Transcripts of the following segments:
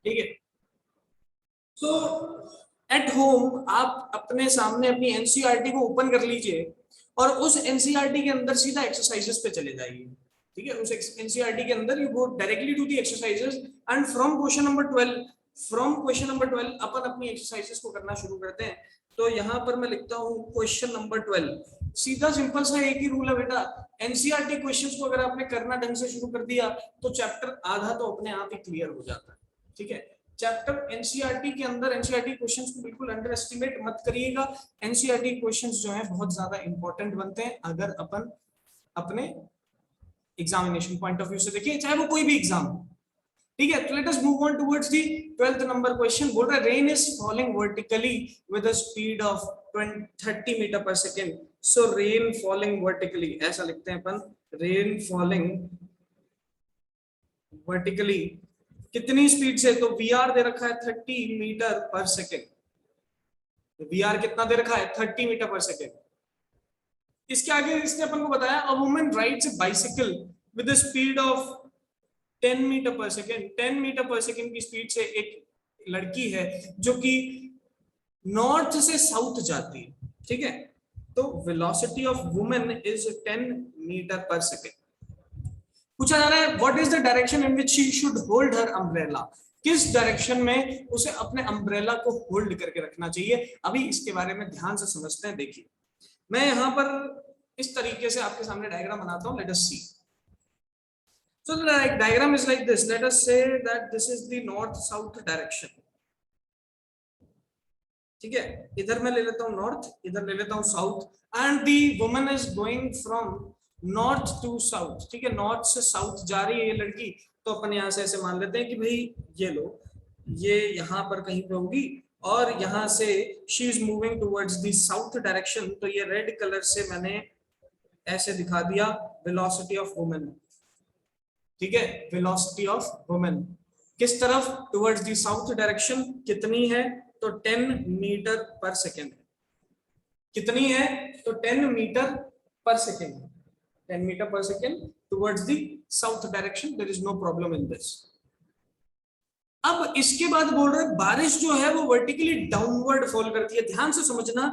ठीक है। तो एट होम आप अपने सामने अपनी एनसीईआरटी को ओपन कर लीजिए और उस एनसीईआरटी के अंदर सीधा एक्सरसाइजेस पे चले जाइए। ठीक है, उस एनसीईआरटी के अंदर you go directly to the exercises and from question number 12 अपन अपनी एक्सरसाइजेस को करना शुरू करते हैं। तो यहाँ पर मैं लिखता हूँ क्वेश्चन नंबर 12। सीधा सिंपल सा एक ही रूल है बेटा, एनसीईआरटी क्वेश्चंस को अगर आपने करना ढंग से शुरू कर दिया तो चैप्टर आधा तो अपने आप ही क्लियर हो जाता है। ठीक है, चैप्टर एनसीईआरटी के अंदर एनसीईआरटी क्वेश्चंस को बिल्कुल अंडर एस्टिमेट मत करिएगा। एनसीईआरटी क्वेश्चंस जो है बहुत ज्यादा इंपॉर्टेंट बनते हैं अगर अपन अपने एग्जामिनेशन पॉइंट ऑफ व्यू से देखिए, चाहे वो कोई भी एग्जाम हो। ठीक है, तो let us move on towards the 12th number question. बोल रहा है rain is falling vertically with a speed of 30 metre per second. So rain falling vertically, ऐसा लिखते हैं अपन, रेन फॉलिंग वर्टिकली कितनी स्पीड से? तो वीआर दे रखा है 30 मीटर पर सेकेंड। वीआर कितना दे रखा है? 30 मीटर पर सेकेंड। इसके आगे इसने अपन को बताया a woman rides a bicycle with the speed of 10 metre per second. 10 metre per second की स्पीड से एक लड़की है जो कि नॉर्थ से साउथ जाती है। ठीक है, तो velocity of woman is 10 metre per second. पूछा जा रहा है what is the direction in which she should hold her umbrella. किस डायरेक्शन में उसे अपने अम्ब्रेला को होल्ड करके रखना चाहिए। अभी इसके बारे में ध्यान से समझते हैं। देखिए, मैं यहां पर इस तरीके से आपके सामने डायग्राम बनाता हूं। Let us see. So the diagram is like this. Let us say that this is the north-south direction. ठीक है, इधर मैं ले लेता हूँ नॉर्थ, इधर ले लेता हूँ south, and the woman is going from north to south. ठीक है, नॉर्थ से साउथ जा रही है ये लड़की। तो अपन यहाँ से ऐसे मान लेते हैं कि भाई ये लो, ये यहाँ पर कहीं पे होगी और यहाँ से she is moving towards the south direction. तो ये रेड कलर से मैंने ऐसे दिखा दिया वेलोसिटी ऑफ वुमन। ठीक है, वेलोसिटी ऑफ वुमेन किस तरफ? Towards the south direction. कितनी है? तो 10 मीटर पर सेकेंड। कितनी है? तो 10 metre per second. 10 metre per second towards the south direction. There is no problem in this. अब इसके बाद बोल रहे बारिश जो है वो वर्टिकली डाउनवर्ड फॉल करती है। ध्यान से समझना,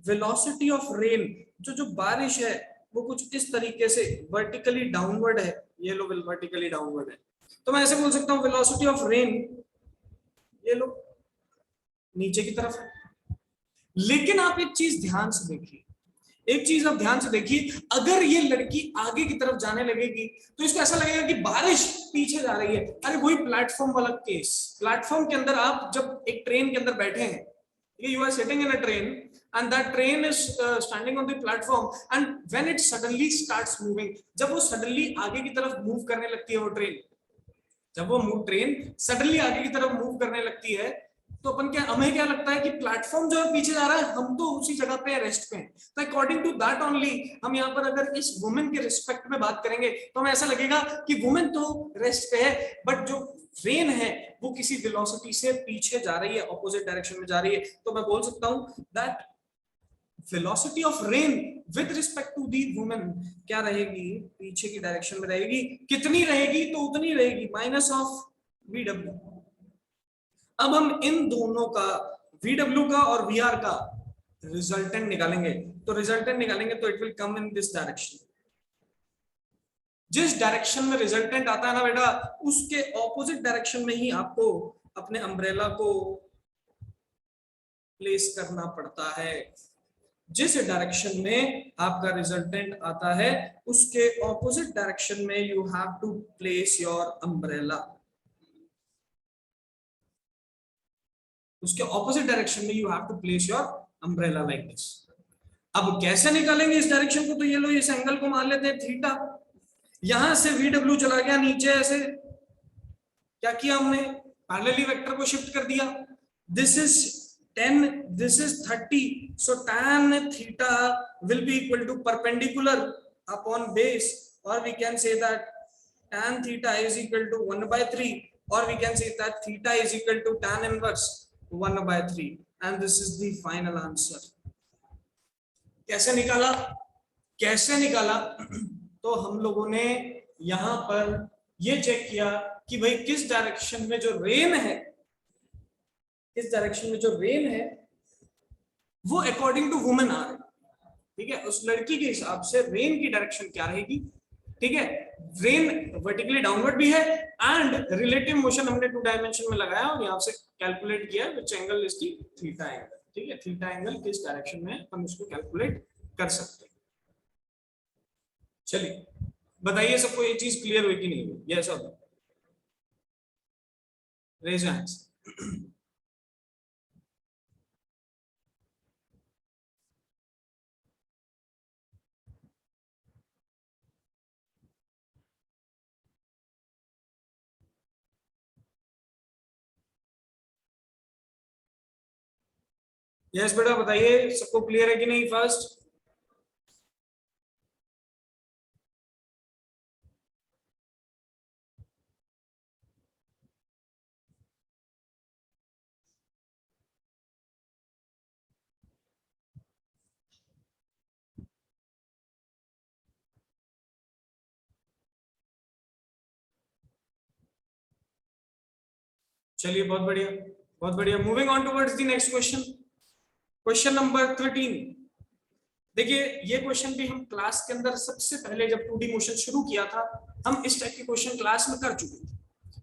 वेलोसिटी ऑफ रेन, जो बारिश है वो कुछ इस तरीके से वर्टिकली डाउनवर्ड है। ये लो वर्टिकली डाउनवर्ड है। तो मैं ऐसे बोल सकता हूँ वेलोसिटी ऑफ रेन, ये लो नीचे की तरफ है। लेकिन आप एक चीज ध्यान से देखिए, एक चीज आप ध्यान से देखिए, अगर ये लड़की आगे की तरफ जाने लगेगी तो इसको ऐसा लगेगा कि बारिश पीछे जा रही है। अरे वही प्लेटफॉर्म वाला केस। प्लेटफॉर्म के अंदर आप जब एक ट्रेन के अंदर बैठे हैं, you are sitting in a train and that train is standing on the platform and when it suddenly starts moving, जब वो suddenly आगे की तरफ मूव करने लगती है वो ट्रेन, जब वो ट्रेन सडनली आगे की तरफ मूव करने लगती है तो अपन क्या, हमें क्या लगता है कि प्लेटफॉर्म जो है पीछे जा रहा है, हम तो उसी जगह पे रेस्ट पे हैं। तो अकॉर्डिंग टू दैट ओनली हम यहाँ पर अगर इस वुमेन के रिस्पेक्ट में बात करेंगे तो हमें ऐसा लगेगा कि वुमेन तो रेस्ट पे है, बट जो ट्रेन है वो किसी वेलोसिटी से पीछे जा रही है, ऑपोजिट डायरेक्शन में जा रही है। तो मैं बोल सकता हूं that velocity of rain with respect to the woman क्या रहेगी? पीछे की डायरेक्शन में रहेगी। कितनी रहेगी? तो उतनी रहेगी, माइनस ऑफ VW। अब हम इन दोनों का, VW का और VR का रिजल्टेंट निकालेंगे। तो रिजल्टेंट निकालेंगे तो it will come in this direction. जिस डायरेक्शन में रिजल्टेंट आता है ना बेटा, उसके ऑपोजिट डायरेक्शन में ही आपको अपने अम्ब्रेला को प्लेस करना पड़ता है। जिस डायरेक्शन में आपका रिजल्टेंट आता है उसके ऑपोजिट डायरेक्शन में you have to place your umbrella. उसके ऑपोजिट डायरेक्शन में you have to place your umbrella like this. अब कैसे निकालेंगे इस डायरेक्शन को? तो ये लो, इस एंगल को मान लेते हैं थीटा। यहां से VW चला गया नीचे, ऐसे क्या किया हमने? पैरेलली वेक्टर को शिफ्ट कर दिया। This is 10, this is 30, so tan theta will be equal to perpendicular upon base, or we can say that tan theta is equal to 1/3, or we can say that theta is equal to tan inverse 1/3, and this is the final answer। कैसे निकाला? कैसे निकाला? तो हम लोगों ने यहां पर ये चेक किया कि भाई किस डायरेक्शन में जो रेन है इस डायरेक्शन में जो रेन है वो अकॉर्डिंग टू वुमेन आ रही है, ठीक है, उस लड़की के हिसाब से रेन की डायरेक्शन क्या रहेगी, ठीक है, रेन वर्टिकली डाउनवर्ड भी है एंड रिलेटिव मोशन हमने 2 डायमेंशन में लगाया और यहां से कैलकुलेट किया which angle is the theta angle, ठीक है, थीटा एंगल किस डायरेक्शन में हम इसको कैलकुलेट कर सकते हैं। चलिए बताइए सबको ये चीज क्लियर हुई कि नहीं हुई, यस और no, raise your hands. Yes बेटा बताइए सबको क्लियर है कि नहीं फर्स्ट। चलिए बहुत बढ़िया बहुत बढ़िया, moving on towards the next question, question number 13। देखिए ये क्वेश्चन भी हम क्लास के अंदर सबसे पहले जब 2D मोशन शुरू किया था हम इस टाइप के क्वेश्चन क्लास में कर चुके थे,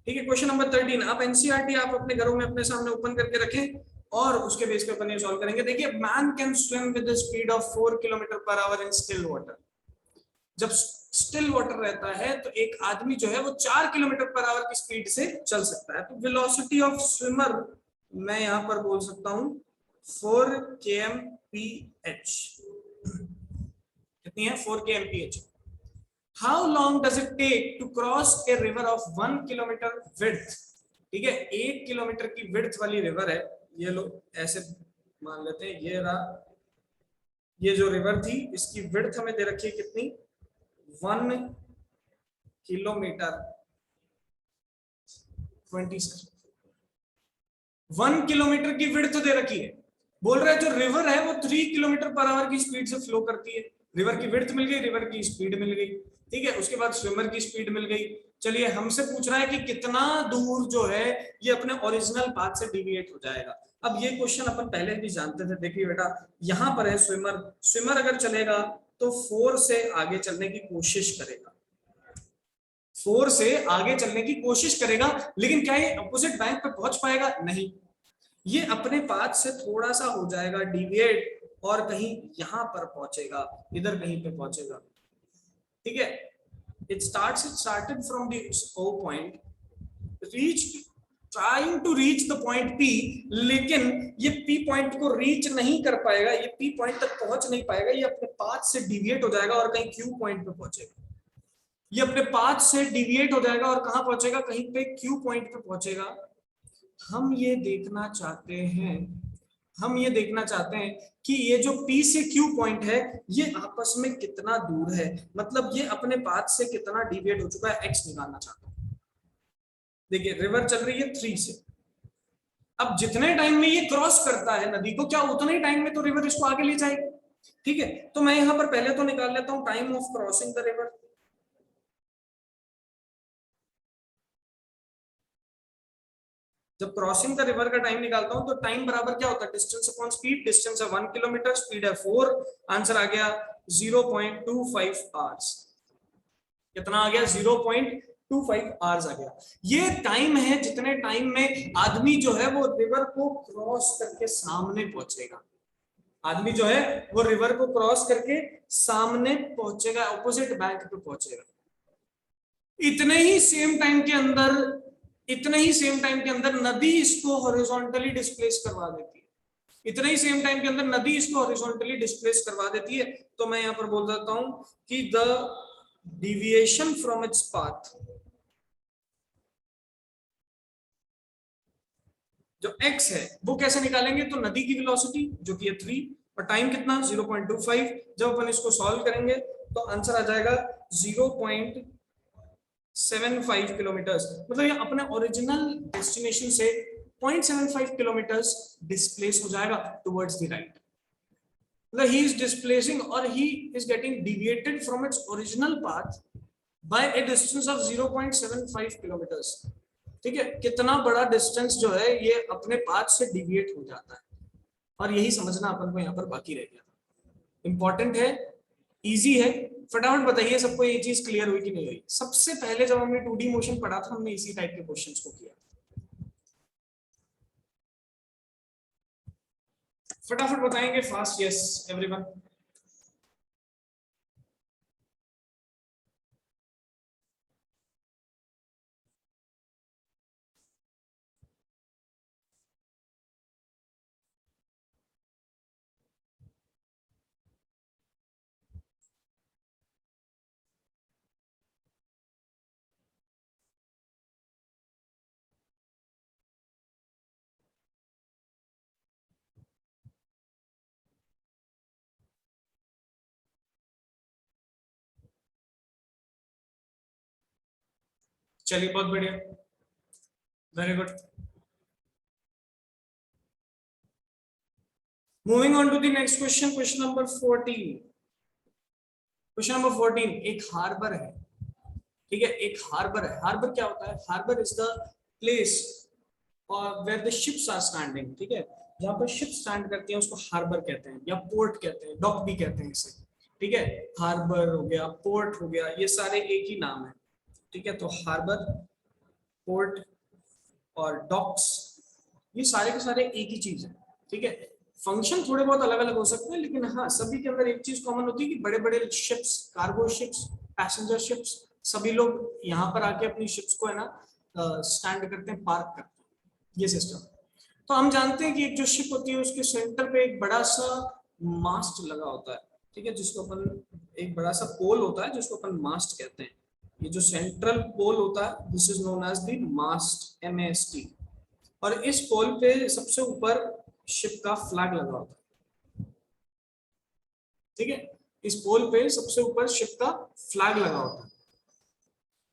ठीक है। क्वेश्चन नंबर 13 आप एनसीईआरटी आप अपने घरों में अपने सामने ओपन करके रखें और उसके बेस पे अपन ये सॉल्व करेंगे। देखिए man can swim with the speed of 4 किलोमीटर/आवर in still water. जब स्टिल वाटर रहता है तो एक आदमी जो है वो 4 किलोमीटर/आवर की स्पीड से चल सकता है। तो वेलोसिटी ऑफ स्विमर मैं यहां पर बोल सकता हूं 4 kmph। कितनी है 4 kmph। How long does it take to cross a river of 1 kilometre width, ठीक है, 1 किलोमीटर की विड्थ वाली रिवर है, ये लो ऐसे मान लेते हैं, ये रहा, ये जो रिवर थी इसकी विड्थ हमें दे रखी है कितनी 1 किलोमीटर 20 1 किलोमीटर की विड्थ दे रखी है। बोल रहा है जो रिवर है वो 3 किलोमीटर/आवर की स्पीड से फ्लो करती है। रिवर की विड्थ मिल गई, रिवर की स्पीड मिल गई, ठीक है, उसके बाद स्विमर की स्पीड मिल गई। चलिए हमसे पूछ रहा है कि कितना दूर जो है ये अपने ओरिजिनल पाथ से डिविएट हो जाएगा। अब ये क्वेश्चन अपन पहले भी जानते थे। देखिए बेटा यहां पर है स्विमर, स्विमर अगर चलेगा तो 4 से आगे चलने की कोशिश करेगा, 4 से आगे चलने की कोशिश करेगा, लेकिन क्या ये अपोजिट बैंक पे पहुंच पाएगा? नहीं, ये अपने पाथ से थोड़ा सा हो जाएगा डिविएट और कहीं यहां पर पहुंचेगा, इधर कहीं पे पहुंचेगा, ठीक है। it started from the O point, reached trying to reach the point P, लेकिन ये P पॉइंट को रीच नहीं कर पाएगा, ये P पॉइंट तक पहुंच नहीं पाएगा, ये अपने पाथ से डिविएट हो जाएगा और कहीं Q पॉइंट पे पहुंचेगा। ये अपने पाथ से डिविएट हो जाएगा और कहां पहुंचेगा? कहीं पे Q पॉइंट पे पहुंचेगा। हम ये देखना चाहते हैं, हम ये देखना चाहते हैं कि ये जो P से Q पॉइंट है ये आपस में कितना दूर है, मतलब ये अपने पाथ से कितना डिविएट हो चुका है, x निकालना चाहता हूं। देखिए रिवर चल रही है 3 से, अब जितने टाइम में ये क्रॉस करता है नदी को, क्या उतने ही टाइम में तो रिवर इसको आगे ले जाएगी, ठीक है। तो मैं यहां पर पहले तो निकाल लेता हूं time of crossing the river. जब क्रॉसिंग द रिवर का टाइम निकालता हूं तो टाइम बराबर क्या होता है? Distance upon speed. डिस्टेंस है 1 किलोमीटर, स्पीड है 4, आंसर आ गया 0.25 आवर्स। कितना आ गया? 0.25 आवर्स आ गया। ये टाइम है जितने टाइम में आदमी जो है वो रिवर को क्रॉस करके सामने पहुंचेगा। आदमी जो है वो रिवर को क्रॉस करके सामने पहुंचेगा, ऑपोजिट बैंक पे पहुंचेगा। इतने ही सेम टाइम के अंदर, इतने ही सेम टाइम के अंदर नदी इसको हॉरिजॉन्टली डिस्प्लेस करवा देती है। इतने ही सेम टाइम के अंदर नदी इसको हॉरिजॉन्टली डिस्प्लेस करवा देती है। तो मैं यहां पर बोल देता हूं कि the deviation from its path, जो x है वो कैसे निकालेंगे? तो नदी की वेलोसिटी जो कि है 3 और टाइम कितना 0.25। जब अपन इसको सॉल्व करेंगे तो आंसर आ जाएगा 0.75 किलोमीटर्स। मतलब ये अपने ओरिजिनल डेस्टिनेशन से 0.75 किलोमीटर्स डिस्प्लेस हो जाएगा टुवर्ड्स द राइट। मतलब he is displacing or he is getting deviated from its original path by a distance of 0.75 kilometers. ठीक है, कितना बड़ा डिस्टेंस जो है ये अपने पाथ से डिविएट हो जाता है, और यही समझना अपन को यहाँ पर बाकी रह गया था। इंपॉर्टेंट है, इजी है, फटाफट बताइए सबको ये चीज क्लियर हुई कि नहीं हुई। सबसे पहले जब हमने 2D मोशन पढ़ा था हमने इसी टाइप के क्वेश्चंस को किया। फटाफट बताएंगे फास्ट, यस एवरीवन। चलिए बहुत बढ़िया, very good. Moving on to the next question, question number 14। Question number 14, एक हार्बर है, ठीक है, एक हार्बर है। हार्बर क्या होता है? Harbour is the place where the ships are standing, ठीक है, जहां पर शिप स्टैंड करती हैं उसको हार्बर कहते हैं, या पोर्ट कहते हैं, डॉक भी कहते हैं इसे, ठीक है। हार्बर हो गया, पोर्ट हो गया, ये सारे एक ही नाम है, ठीक है। तो हार्बर, पोर्ट और डॉक्स, ये सारे के सारे एक ही चीज है, ठीक है। फंक्शन थोड़े बहुत अलग अलग हो सकते हैं, लेकिन हाँ सभी के अंदर एक चीज कॉमन होती है कि बड़े बड़े ships, cargo ships, passenger ships, सभी लोग यहाँ पर आके अपनी शिप्स को है ना स्टैंड करते हैं, पार्क करते हैं, ये सिस्टम। तो हम जानते हैं कि एक जो शिप होती है उसके सेंटर पे एक बड़ा सा मास्ट लगा होता है, ठीक है, जिसको अपन, एक बड़ा सा पोल होता है जिसको अपन मास्ट कहते हैं। ये जो सेंट्रल पोल होता है this is known as the mast, MAST। और इस पोल पे सबसे ऊपर शिप का फ्लैग लगा होता है, ठीक है। इस पोल पे सबसे ऊपर शिप का फ्लैग लगा होता है।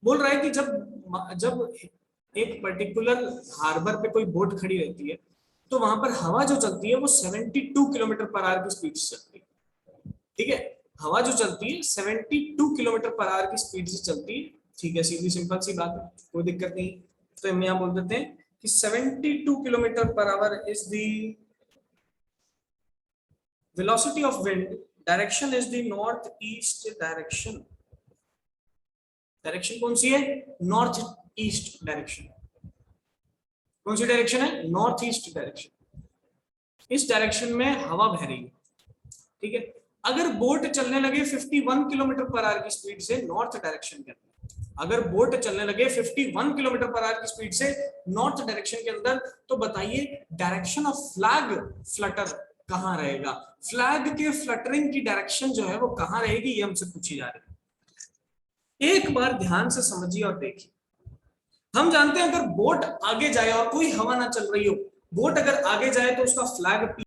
बोल रहा है कि जब जब एक पर्टिकुलर हार्बर पे कोई बोट खड़ी रहती है तो वहां पर हवा जो चलती है वो 72 किलोमीटर पर आवर की स्पीड से चलती है, ठीक है। हवा जो चलती है 72 किलोमीटर पर आवर की स्पीड से चलती है, ठीक है, सीधी सिंपल सी बात है, कोई दिक्कत नहीं। तो हम यहाँ बोल देते हैं कि 72 kilometre per hour is the velocity of wind, direction is the northeast direction। Direction कौन सी है? North east direction. कौन सी डायरेक्शन है? North east direction. इस डायरेक्शन में हवा बह रही है, ठीक है। अगर बोट चलने लगे 51 किलोमीटर पर आवर की स्पीड से नॉर्थ डायरेक्शन के अंदर, अगर बोट चलने लगे 51 किलोमीटर पर आवर की स्पीड से नॉर्थ डायरेक्शन के अंदर, तो बताइए डायरेक्शन ऑफ फ्लैग फ्लटर कहां रहेगा? फ्लैग के फ्लटरिंग की डायरेक्शन जो है वो कहां रहेगी, ये हमसे पूछी जा रही है। एक बार ध्यान से समझिए और देखिए। हम जानते हैं अगर बोट आगे जाए और कोई हवा ना चल रही हो, बोट अगर आगे जाए तो उसका फ्लैग